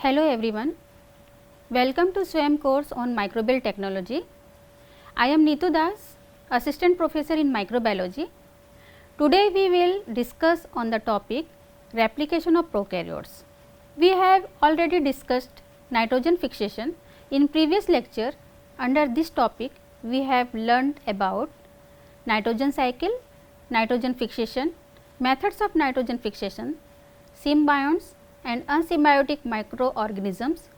Hello everyone, welcome to SWAYAM course on microbial technology. I am Neetu Das, assistant professor in microbiology. Today we will discuss on the topic replication of prokaryotes. We have already discussed nitrogen fixation. In previous lecture under this topic we have learned about nitrogen cycle, nitrogen fixation, methods of nitrogen fixation, symbionts and unsymbiotic microorganisms,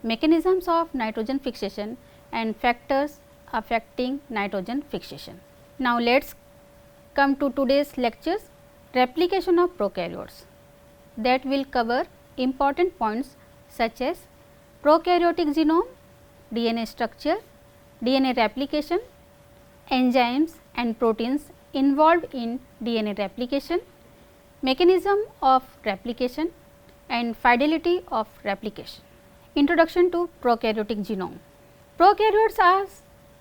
mechanisms of nitrogen fixation and factors affecting nitrogen fixation. Now, let us come to today's lectures, replication of prokaryotes, that will cover important points such as prokaryotic genome, DNA structure, DNA replication, enzymes and proteins involved in DNA replication, mechanism of replication and fidelity of replication. Introduction to prokaryotic genome. Prokaryotes are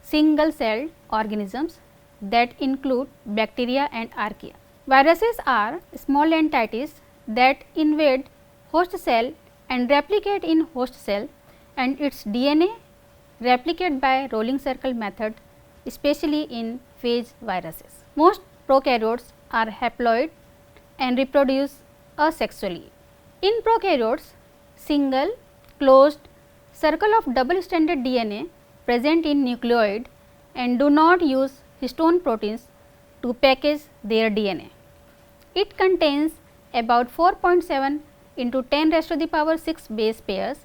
single celled organisms that include bacteria and archaea. Viruses are small entities that invade host cell and replicate in host cell, and its DNA replicate by rolling circle method, especially in phage viruses. Most prokaryotes are haploid and reproduce asexually. In prokaryotes, single closed circle of double stranded DNA present in nucleoid and do not use histone proteins to package their DNA. It contains about 4.7 into 10 raised to the power 6 base pairs,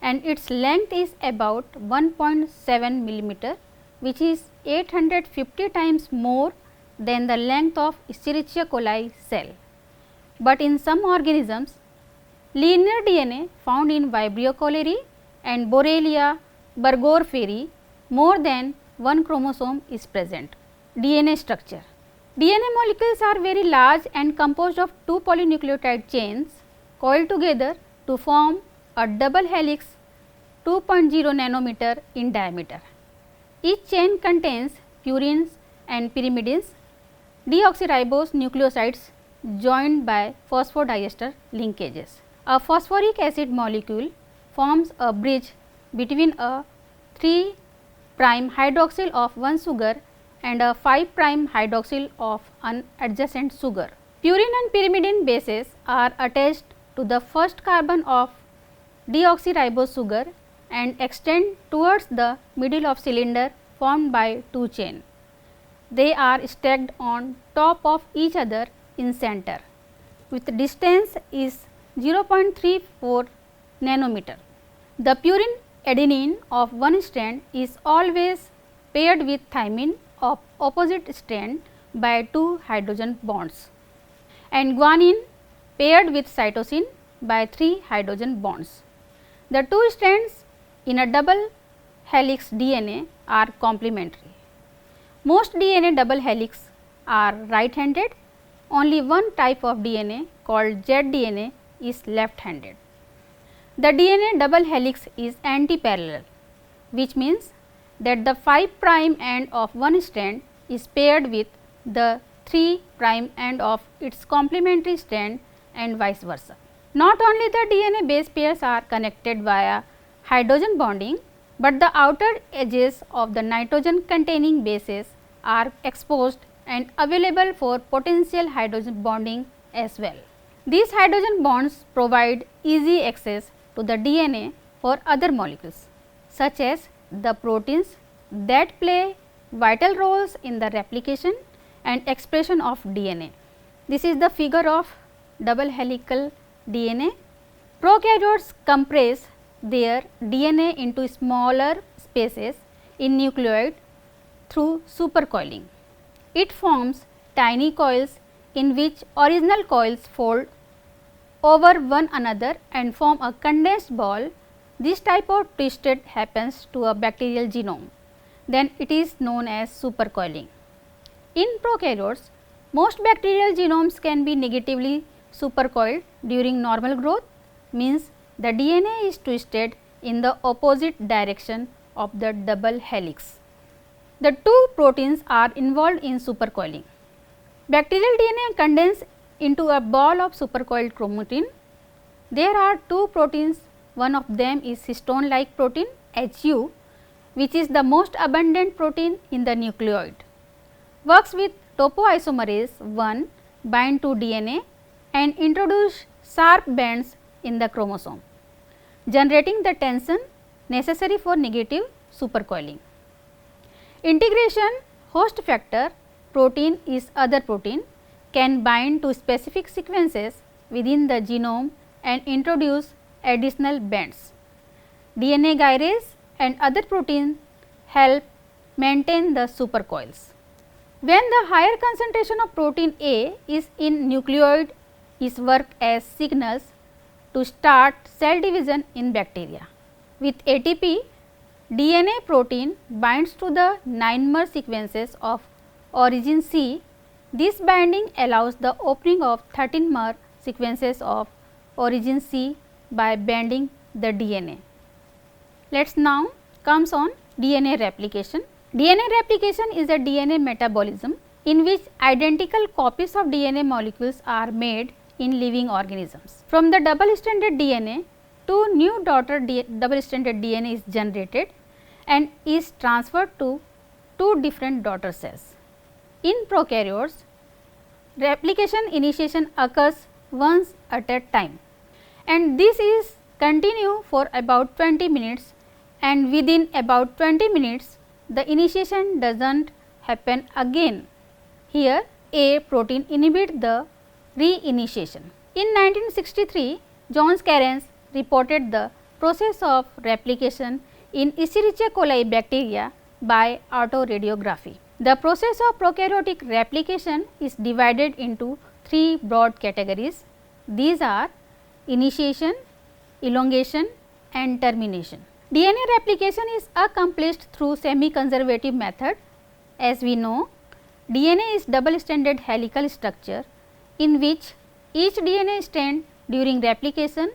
and its length is about 1.7 millimeter, which is 850 times more than the length of Escherichia coli cell. But in some organisms, linear DNA found in Vibrio cholerae and Borrelia burgdorferi, more than one chromosome is present. DNA structure. DNA molecules are very large and composed of two polynucleotide chains coiled together to form a double helix 2.0 nanometer in diameter. Each chain contains purines and pyrimidines, deoxyribose nucleosides joined by phosphodiester linkages. A phosphoric acid molecule forms a bridge between a 3' hydroxyl of one sugar and a 5' hydroxyl of an adjacent sugar. Purine and pyrimidine bases are attached to the first carbon of deoxyribose sugar and extend towards the middle of cylinder formed by two chain. They are stacked on top of each other in center, with distance is 0.34 nanometer. The purine adenine of one strand is always paired with thymine of opposite strand by two hydrogen bonds, and guanine paired with cytosine by 3 hydrogen bonds. The two strands in a double helix DNA are complementary. Most DNA double helix are right handed. Only one type of DNA called Z-DNA is left-handed. The DNA double helix is antiparallel, which means that the 5' end of one strand is paired with the 3' end of its complementary strand and vice versa. Not only the DNA base pairs are connected via hydrogen bonding, but the outer edges of the nitrogen containing bases are exposed and available for potential hydrogen bonding as well. These hydrogen bonds provide easy access to the DNA for other molecules, such as the proteins that play vital roles in the replication and expression of DNA. This is the figure of double helical DNA. Prokaryotes compress their DNA into smaller spaces in nucleoid through supercoiling. It forms tiny coils in which original coils fold over one another and form a condensed ball. This type of twisted happens to a bacterial genome, then it is known as supercoiling. In prokaryotes, most bacterial genomes can be negatively supercoiled during normal growth, means the DNA is twisted in the opposite direction of the double helix. The two proteins are involved in supercoiling. Bacterial DNA condenses into a ball of supercoiled chromatin. There are two proteins One of them is histone like protein HU, which is the most abundant protein in the nucleoid. Works with topoisomerase 1 bind to DNA and introduce sharp bends in the chromosome, generating the tension necessary for negative supercoiling. Integration host factor protein is other protein can bind to specific sequences within the genome and introduce additional bends. DNA gyrase and other proteins help maintain the supercoils. When the higher concentration of protein A is in nucleoid, is work as signals to start cell division in bacteria. With ATP, DNA protein binds to the 9-mer sequences of origin C. This binding allows the opening of 13-mer sequences of origin C by bending the DNA. Let us now comes on DNA replication. DNA replication is a DNA metabolism in which identical copies of DNA molecules are made in living organisms. From the double stranded DNA, two new daughter double stranded DNA is generated and is transferred to two different daughter cells. In prokaryotes, replication initiation occurs once at a time, and this is continue for about 20 minutes, and within about 20 minutes the initiation does not happen again. Here A protein inhibit the reinitiation. In 1963, Jones-Kerens reported the process of replication in Escherichia coli bacteria by autoradiography. The process of prokaryotic replication is divided into three broad categories. These are initiation, elongation and termination. DNA replication is accomplished through semi-conservative method. As we know, DNA is double stranded helical structure in which each DNA strand during replication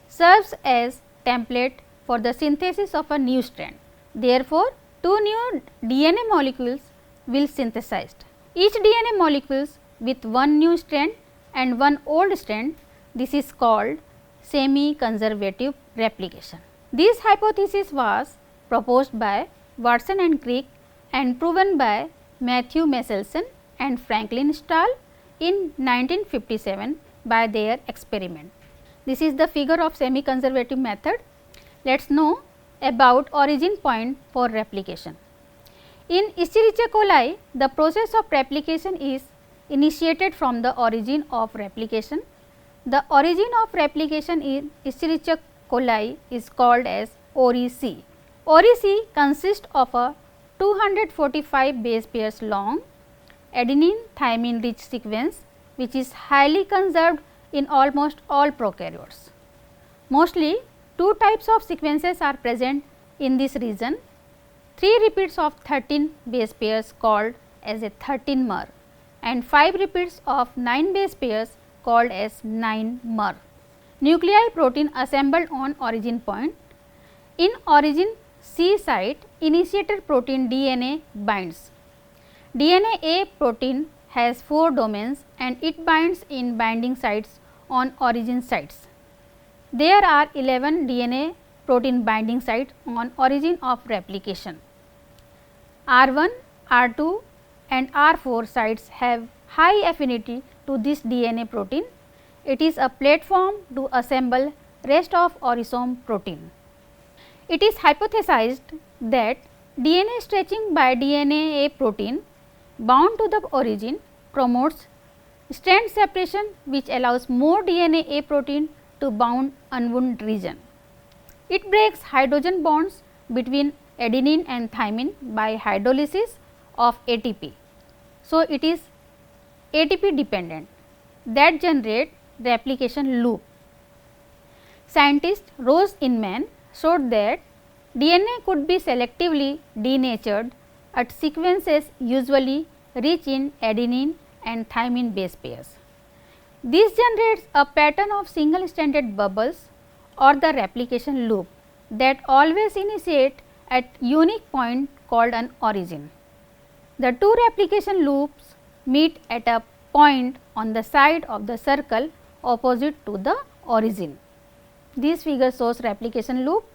serves as template for the synthesis of a new strand. Therefore, two new DNA molecules will synthesized. Each DNA molecules with one new strand and one old strand, this is called semi-conservative replication. This hypothesis was proposed by Watson and Crick and proven by Matthew Meselson and Franklin Stahl in 1957 by their experiment. This is the figure of semi-conservative method. Let us know about origin point for replication. In Escherichia coli, the process of replication is initiated from the origin of replication. The origin of replication in Escherichia coli is called as ORI-C. ORI-C consists of a 245 base pairs long adenine thymine rich sequence which is highly conserved in almost all prokaryotes. Mostly two types of sequences are present in this region, 3 repeats of 13 base pairs called as a 13-mer and 5 repeats of 9 base pairs called as 9-mer. Nuclei protein assembled on origin point. In origin C site, initiated protein DNA binds. DNA A protein has 4 domains and it binds in binding sites on origin sites. There are 11 DNA protein binding sites on origin of replication. R1, R2 and R4 sites have high affinity to this DNA protein. It is a platform to assemble rest of orisome protein. It is hypothesized that DNA stretching by DNA A protein bound to the origin promotes strand separation which allows more DNA A protein to bound unwound region. It breaks hydrogen bonds between adenine and thymine by hydrolysis of ATP. So, it is ATP dependent that generate replication loop. Scientist Rose Inman showed that DNA could be selectively denatured at sequences usually rich in adenine and thymine base pairs. This generates a pattern of single stranded bubbles or the replication loop that always initiate at unique point called an origin. The two replication loops meet at a point on the side of the circle opposite to the origin. This figure shows replication loop.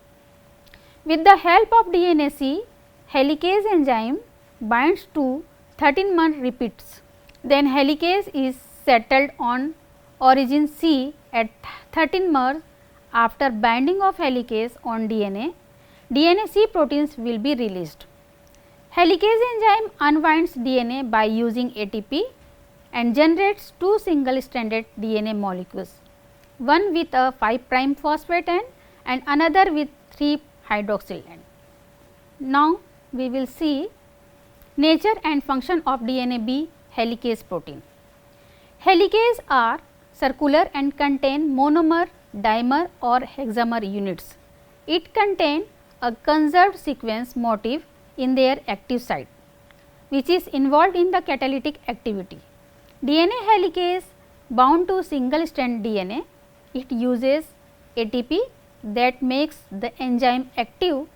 With the help of DNase, helicase enzyme binds to 13-mer repeats. Then helicase is settled on origin C at 13-mer. After binding of helicase on DNA, DNA-C proteins will be released. Helicase enzyme unwinds DNA by using ATP and generates two single stranded DNA molecules, one with a 5 prime phosphate end and another with 3 hydroxyl end. Now, we will see nature and function of DNA B helicase protein. Helicase are circular and contain monomer, dimer or hexamer units. It contains a conserved sequence motif in their active site, which is involved in the catalytic activity. DNA helicase bound to single strand DNA, it uses ATP that makes the enzyme active.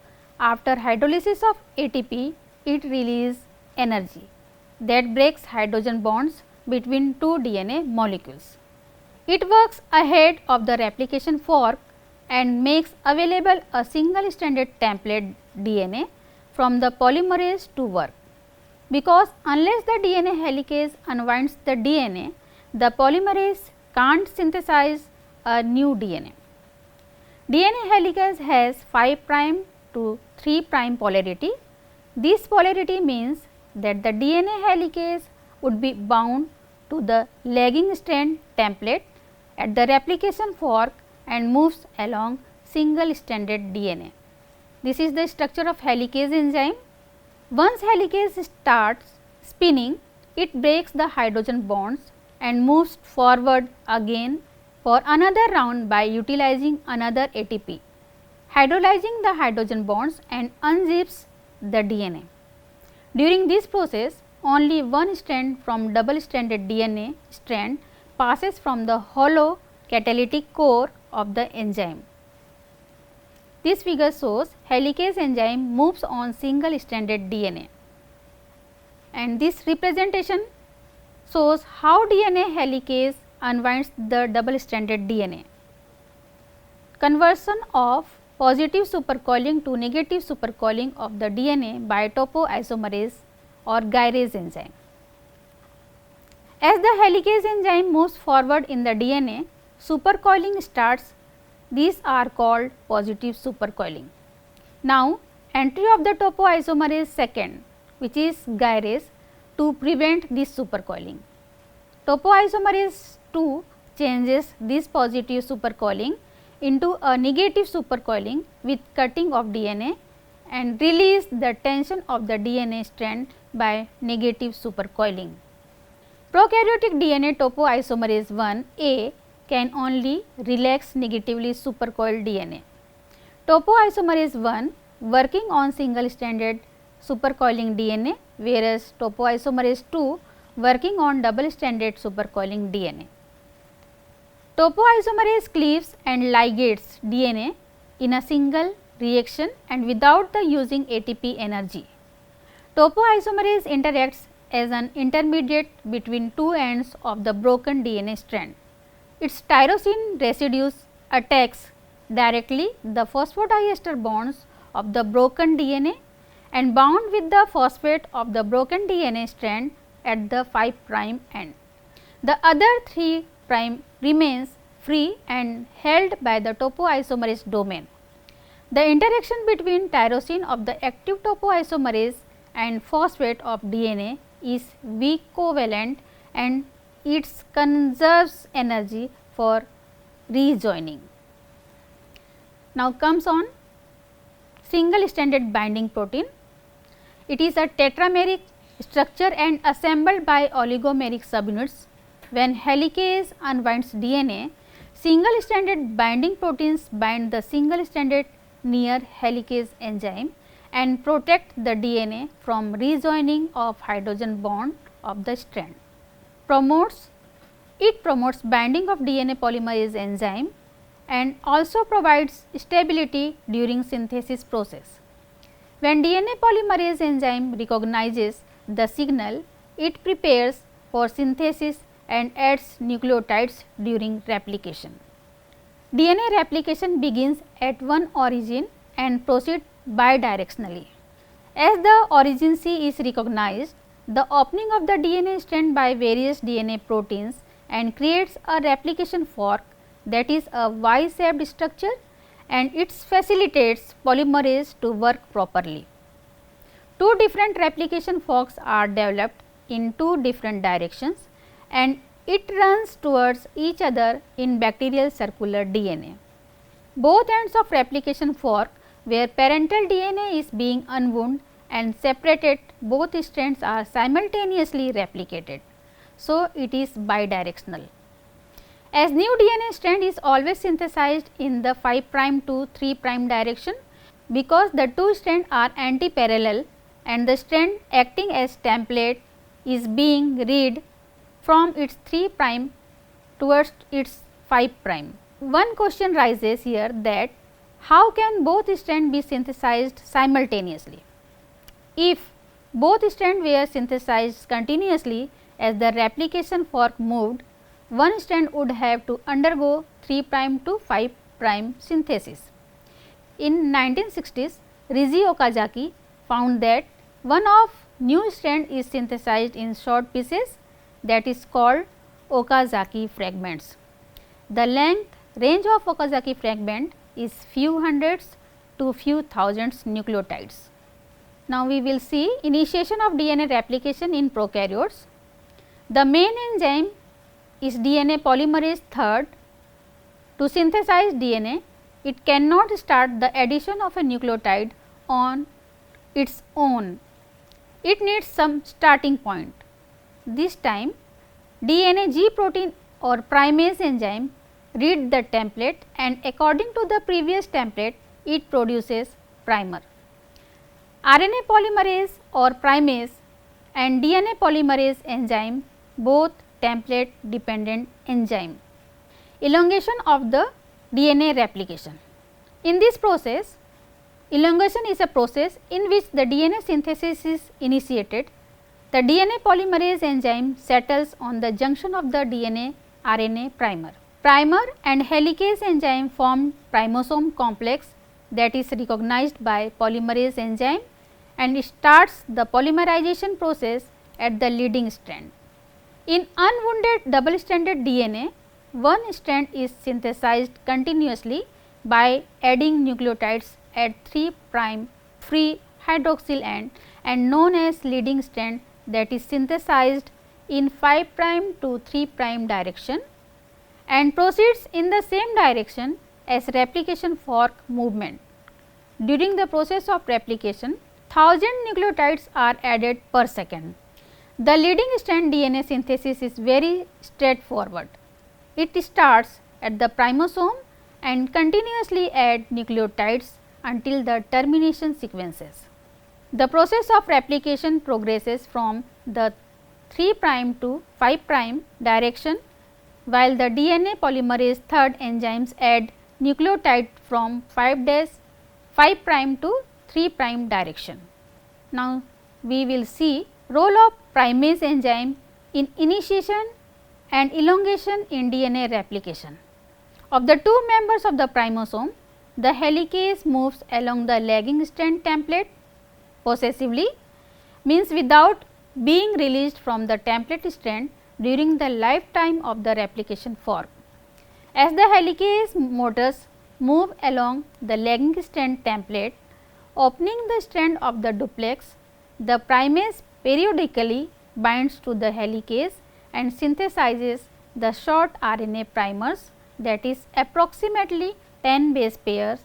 After hydrolysis of ATP, it releases energy that breaks hydrogen bonds between two DNA molecules. It works ahead of the replication fork and makes available a single stranded template DNA from the polymerase to work. Because unless the DNA helicase unwinds the DNA, the polymerase can't synthesize a new DNA. DNA helicase has 5 prime to 3 prime polarity. This polarity means that the DNA helicase would be bound to the lagging strand template at the replication fork and moves along single stranded DNA. This is the structure of helicase enzyme. Once helicase starts spinning, it breaks the hydrogen bonds and moves forward again for another round by utilizing another ATP, hydrolyzing the hydrogen bonds and unzips the DNA. During this process, only one strand from double stranded DNA strand passes from the hollow catalytic core of the enzyme. This figure shows helicase enzyme moves on single stranded DNA, and this representation shows how DNA helicase unwinds the double stranded DNA. Conversion of positive supercoiling to negative supercoiling of the DNA by topoisomerase or gyrase enzyme. As the helicase enzyme moves forward in the DNA, supercoiling starts. These are called positive supercoiling. Now, entry of the topoisomerase second, which is gyrase, to prevent this supercoiling. Topoisomerase 2 changes this positive supercoiling into a negative supercoiling with cutting of DNA and release the tension of the DNA strand by negative supercoiling. Prokaryotic DNA topoisomerase 1A can only relax negatively supercoiled DNA. Topoisomerase 1 working on single stranded supercoiling DNA, whereas topoisomerase 2 working on double stranded supercoiling DNA. Topoisomerase cleaves and ligates DNA in a single reaction and without the using ATP energy. Topoisomerase interacts as an intermediate between two ends of the broken DNA strand. Its tyrosine residues attacks directly the phosphodiester bonds of the broken DNA and bound with the phosphate of the broken DNA strand at the 5 prime end. The other 3 prime remains free and held by the topoisomerase domain. The interaction between tyrosine of the active topoisomerase and phosphate of DNA is weak covalent and it conserves energy for rejoining. Now comes on single stranded binding protein. It is a tetrameric structure and assembled by oligomeric subunits. When helicase unwinds DNA, single stranded binding proteins bind the single stranded near helicase enzyme and protect the DNA from rejoining of hydrogen bond of the strand. It promotes binding of DNA polymerase enzyme and also provides stability during synthesis process. When DNA polymerase enzyme recognizes the signal, it prepares for synthesis and adds nucleotides during replication. DNA replication begins at one origin and proceeds bidirectionally. As the origin C is recognized, the opening of the DNA strand by various DNA proteins and creates a replication fork, that is a Y-shaped structure, and it facilitates polymerase to work properly. Two different replication forks are developed in two different directions and it runs towards each other in bacterial circular DNA. Both ends of replication fork where parental DNA is being unwound and separated, both strands are simultaneously replicated. So, it is bidirectional. As new DNA strand is always synthesized in the 5 prime to 3 prime direction, because the two strands are anti-parallel and the strand acting as template is being read from its 3 prime towards its 5 prime. One question rises here that how can both strands be synthesized simultaneously? If both strands were synthesized continuously as the replication fork moved, one strand would have to undergo 3 prime to 5 prime synthesis. In 1960s, Riji Okazaki found that one of new strand is synthesized in short pieces, that is called Okazaki fragments. The length range of Okazaki fragment is few hundreds to few thousands nucleotides. Now, we will see initiation of DNA replication in prokaryotes. The main enzyme is DNA polymerase III. To synthesize DNA, it cannot start the addition of a nucleotide on its own. It needs some starting point. This time DNA G protein or primase enzyme read the template and according to the previous template it produces primer. RNA polymerase or primase and DNA polymerase enzyme both template dependent enzyme. Elongation of the DNA replication. In this process, elongation is a process in which the DNA synthesis is initiated. The DNA polymerase enzyme settles on the junction of the DNA RNA primer. Primer and helicase enzyme form primosome complex that is recognized by polymerase enzyme and starts the polymerization process at the leading strand. In unwounded double stranded DNA, one strand is synthesized continuously by adding nucleotides at 3 prime free hydroxyl end and known as leading strand, that is synthesized in 5 prime to 3 prime direction and proceeds in the same direction as replication fork movement. During the process of replication, 1000 nucleotides are added per second. The leading strand DNA synthesis is very straightforward. It starts at the primosome and continuously add nucleotides until the termination sequences. The process of replication progresses from the 3 prime to 5 prime direction, while the DNA polymerase III enzymes add nucleotide from 5 prime to 3 prime direction. Now, we will see role of primase enzyme in initiation and elongation in DNA replication. Of the two members of the primosome, the helicase moves along the lagging strand template possessively, means without being released from the template strand during the lifetime of the replication fork. As the helicase motors move along the lagging strand template, opening the strand of the duplex, the primase periodically binds to the helicase and synthesizes the short RNA primers, that is approximately 10 base pairs,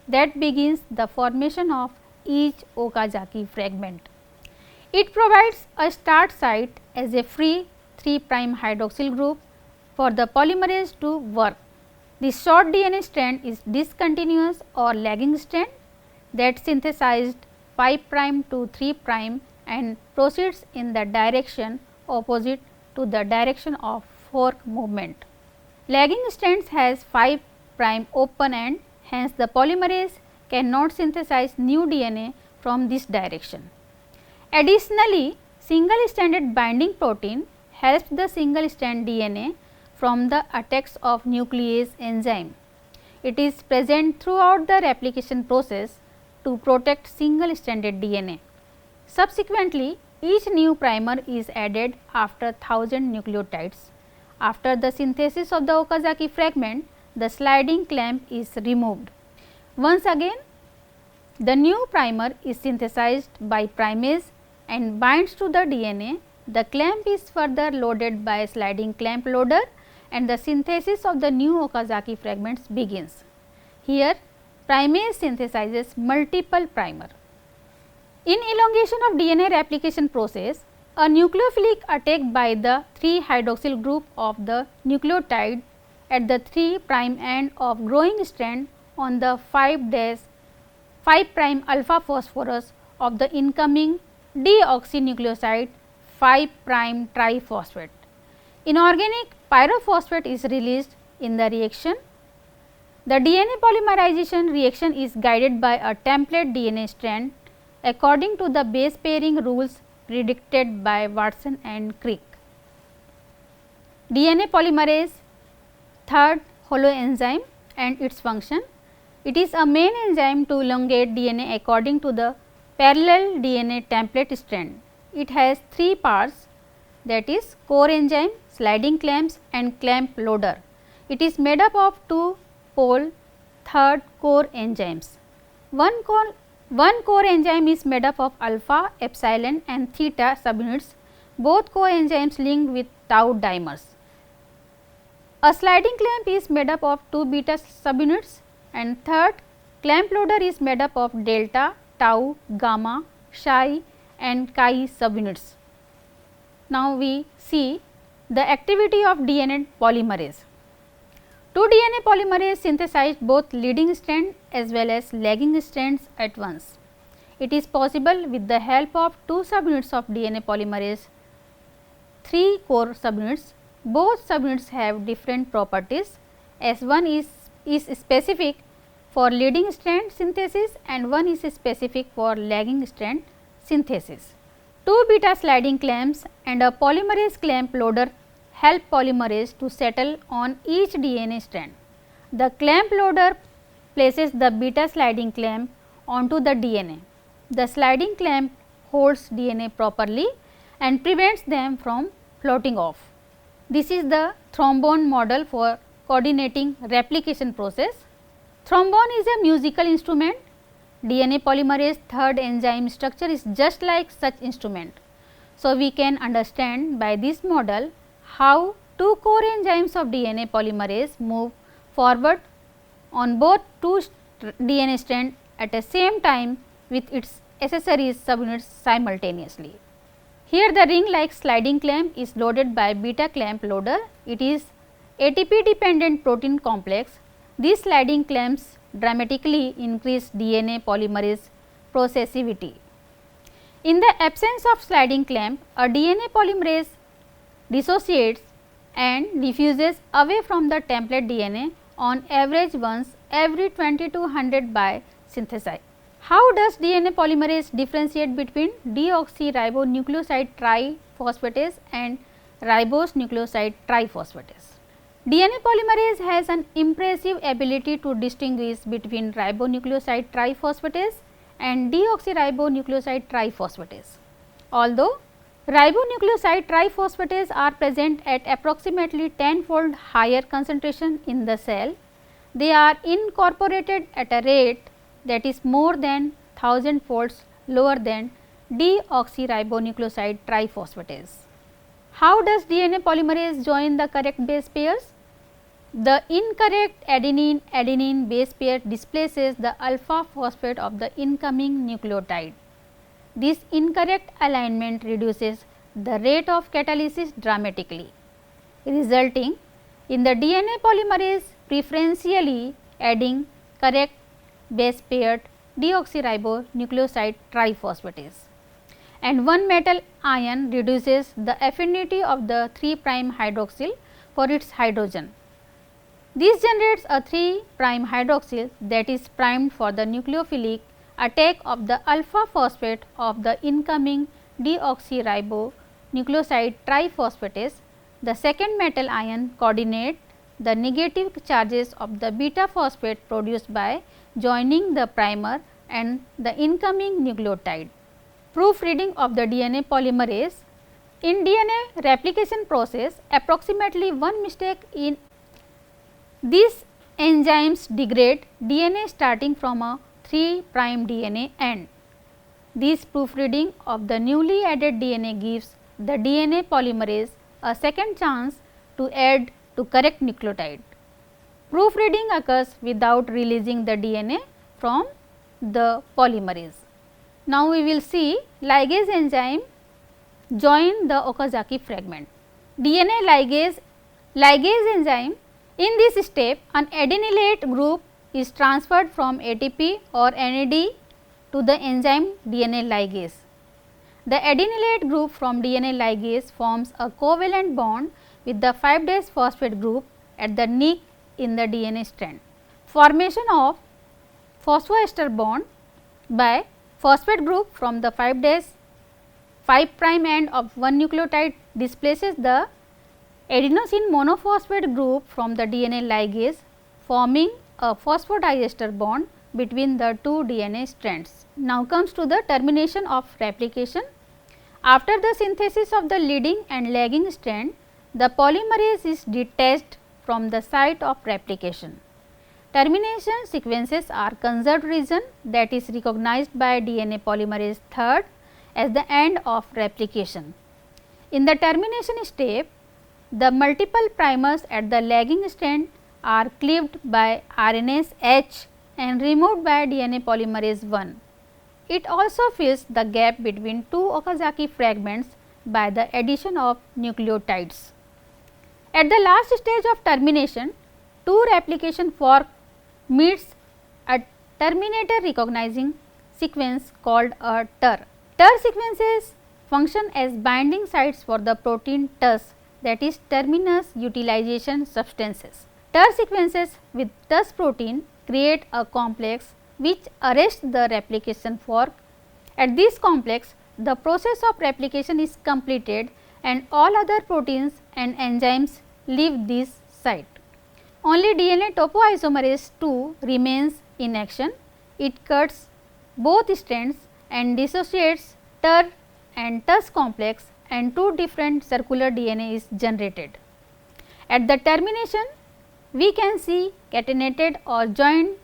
that begins the formation of each Okazaki fragment. It provides a start site as a free 3 prime hydroxyl group for the polymerase to work. The short DNA strand is discontinuous or lagging strand that synthesized 5 prime to 3 prime and proceeds in the direction opposite to the direction of fork movement. Lagging strands has 5 prime open end, hence the polymerase cannot synthesize new DNA from this direction. Additionally, single stranded binding protein helps the single strand DNA from the attacks of nuclease enzyme. It is present throughout the replication process to protect single stranded DNA. Subsequently, each new primer is added after 1000 nucleotides. After the synthesis of the Okazaki fragment, the sliding clamp is removed. Once again, the new primer is synthesized by primase and binds to the DNA. The clamp is further loaded by a sliding clamp loader and the synthesis of the new Okazaki fragments begins. Here, primase synthesizes multiple primer. In elongation of DNA replication process, a nucleophilic attack by the 3-hydroxyl group of the nucleotide at the 3' end of growing strand on the 5' alpha phosphorus of the incoming deoxynucleoside 5' triphosphate. Inorganic pyrophosphate is released in the reaction. The DNA polymerization reaction is guided by a template DNA strand according to the base pairing rules predicted by Watson and Crick. DNA polymerase, third holoenzyme and its function. It is a main enzyme to elongate DNA according to the parallel DNA template strand. It has 3 parts, that is core enzyme, sliding clamps and clamp loader. It is made up of 2 pole third core enzymes. One core enzyme is made up of alpha, epsilon and theta subunits, both coenzymes linked with tau dimers. A sliding clamp is made up of 2 beta subunits and third clamp loader is made up of delta, tau, gamma, psi and chi subunits. Now, we see the activity of DNA polymerase. 2 DNA polymerase synthesized both leading strand as well as lagging strands at once. It is possible with the help of 2 subunits of DNA polymerase, 3 core subunits. Both subunits have different properties, as one is specific for leading strand synthesis and one is specific for lagging strand synthesis. 2 beta sliding clamps and a polymerase clamp loader help polymerase to settle on each DNA strand. The clamp loader places the beta sliding clamp onto the DNA. The sliding clamp holds DNA properly and prevents them from floating off. This is the thrombone model for coordinating replication process. Thrombone is a musical instrument. DNA polymerase third enzyme structure is just like such instrument. So, we can understand by this model how 2 core enzymes of DNA polymerase move forward on both 2 DNA strands at the same time with its accessories subunits simultaneously. Here the ring like sliding clamp is loaded by beta clamp loader. It is ATP dependent protein complex. These sliding clamps dramatically increase DNA polymerase processivity. In the absence of sliding clamp, a DNA polymerase dissociates and diffuses away from the template DNA on average once every 2200 by synthesis. How does DNA polymerase differentiate between deoxyribonucleoside triphosphatase and ribose nucleoside triphosphatase? DNA polymerase has an impressive ability to distinguish between ribonucleoside triphosphatase and deoxyribonucleoside triphosphatase. Although ribonucleoside triphosphatase are present at approximately 10-fold higher concentration in the cell, they are incorporated at a rate that is more than 1000 folds lower than deoxyribonucleoside triphosphatase. How does DNA polymerase join the correct base pairs? The incorrect adenine-adenine base pair displaces the alpha phosphate of the incoming nucleotide. This incorrect alignment reduces the rate of catalysis dramatically, resulting in the DNA polymerase preferentially adding correct base paired deoxyribonucleoside triphosphatase. And one metal ion reduces the affinity of the 3' hydroxyl for its hydrogen. This generates a 3' hydroxyl that is primed for the nucleophilic attack of the alpha phosphate of the incoming deoxyribonucleoside triphosphatase. The second metal ion coordinate the negative charges of the beta phosphate produced by joining the primer and the incoming nucleotide. Proofreading of the DNA polymerase. In DNA replication process, approximately one mistake in these enzymes degrade DNA starting from a 3' DNA end. This proofreading of the newly added DNA gives the DNA polymerase a second chance to add to correct nucleotide. Proofreading occurs without releasing the DNA from the polymerase. Now, we will see ligase enzyme join the Okazaki fragment. DNA ligase enzyme. In this step, an adenylate group is transferred from ATP or NAD to the enzyme DNA ligase. The adenylate group from DNA ligase forms a covalent bond with the 5' phosphate group at the nick in the DNA strand. Formation of phosphoester bond by phosphate group from the 5' end of one nucleotide displaces the adenosine monophosphate group from the DNA ligase, forming a phosphodiester bond between the two DNA strands. Now comes to the termination of replication. After the synthesis of the leading and lagging strand, the polymerase is detached from the site of replication. Termination sequences are conserved region that is recognized by DNA polymerase III as the end of replication. In the termination step, the multiple primers at the lagging strand are cleaved by RNase H and removed by DNA polymerase I. It also fills the gap between two Okazaki fragments by the addition of nucleotides. At the last stage of termination, two replication fork meets a terminator recognizing sequence called a TER. TER sequences function as binding sites for the protein TUS, that is terminus utilization substances. TER sequences with TUS protein create a complex which arrests the replication fork. At this complex, the process of replication is completed and all other proteins and enzymes leave this site. Only DNA topoisomerase II remains in action. It cuts both strands and dissociates TER and TUS complex, and two different circular DNA is generated. At the termination, we can see catenated or joined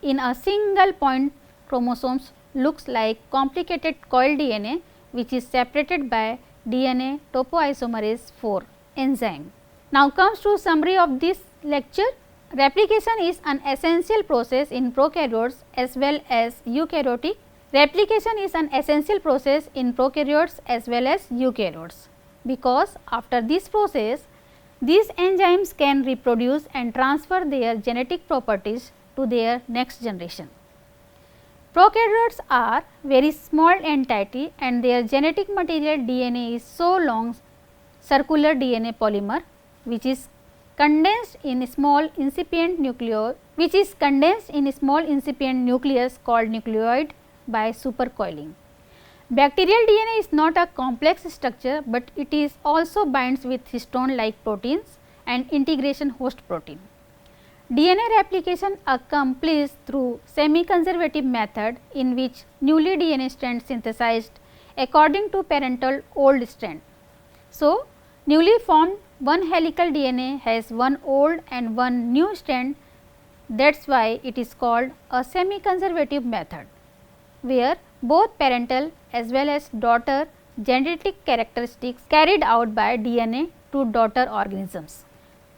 in a single point chromosomes looks like complicated coiled DNA, which is separated by DNA topoisomerase IV enzyme. Now comes to summary of this lecture. Replication is an essential process in prokaryotes as well as eukaryotic. Replication is an essential process in prokaryotes as well as eukaryotes, because after this process, these enzymes can reproduce and transfer their genetic properties to their next generation. Prokaryotes are very small entity and their genetic material DNA is so long circular DNA polymer, which is condensed in small incipient nucleus called nucleoid by supercoiling. Bacterial DNA is not a complex structure, but it is also binds with histone like proteins and integration host protein. DNA replication accomplished through semi-conservative method in which newly DNA strand synthesized according to parental old strand. So, newly formed one helical DNA has one old and one new strand. That is why it is called a semi-conservative method, where both parental as well as daughter genetic characteristics carried out by DNA to daughter organisms.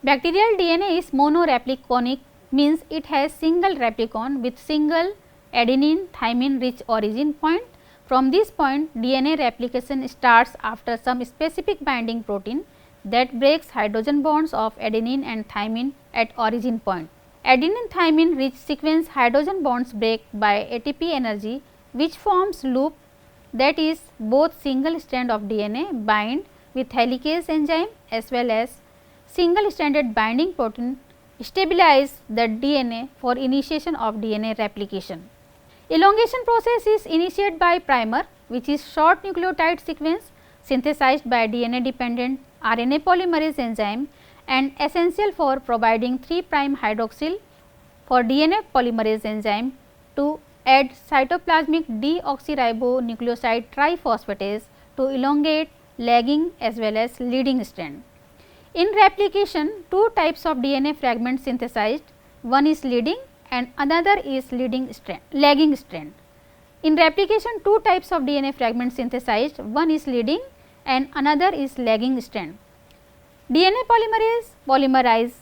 Bacterial DNA is monorepliconic, means it has single replicon with single adenine thymine rich origin point. From this point, DNA replication starts after some specific binding protein that breaks hydrogen bonds of adenine and thymine at origin point. Adenine thymine rich sequence hydrogen bonds break by ATP energy, which forms loop, that is both single strand of DNA bind with helicase enzyme as well as single stranded binding protein stabilize the DNA for initiation of DNA replication. Elongation process is initiated by primer, which is short nucleotide sequence synthesized by DNA dependent RNA polymerase enzyme and essential for providing 3' hydroxyl for DNA polymerase enzyme to add cytoplasmic deoxyribonucleoside triphosphatase to elongate lagging as well as leading strand. In replication, two types of DNA fragments synthesized, one is leading and another is lagging strand. In replication, two types of DNA fragments synthesized, one is leading and another is lagging strand. DNA polymerase polymerize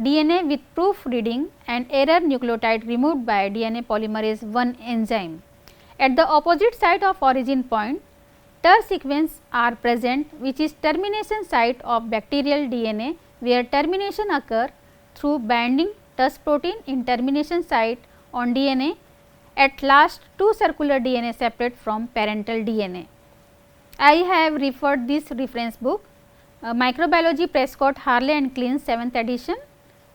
DNA with proofreading and error nucleotide removed by DNA polymerase 1 enzyme. At the opposite side of origin point, TER sequence are present, which is termination site of bacterial DNA, where termination occur through binding TUS protein in termination site on DNA. At last, two circular DNA separate from parental DNA. I have referred this reference book, Microbiology Prescott Harley and Klein's 7th edition,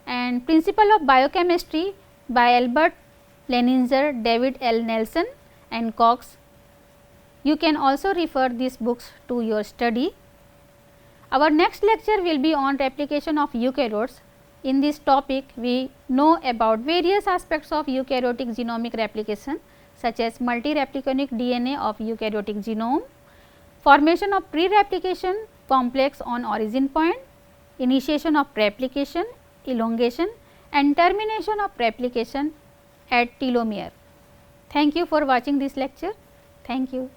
and Principle of Biochemistry by Albert Lehninger, David L. Nelson and Cox. You can also refer these books to your study. Our next lecture will be on replication of eukaryotes. In this topic, we know about various aspects of eukaryotic genomic replication, such as multi-repliconic DNA of eukaryotic genome, formation of pre-replication complex on origin point, initiation of replication, elongation and termination of replication at telomere. Thank you for watching this lecture. Thank you.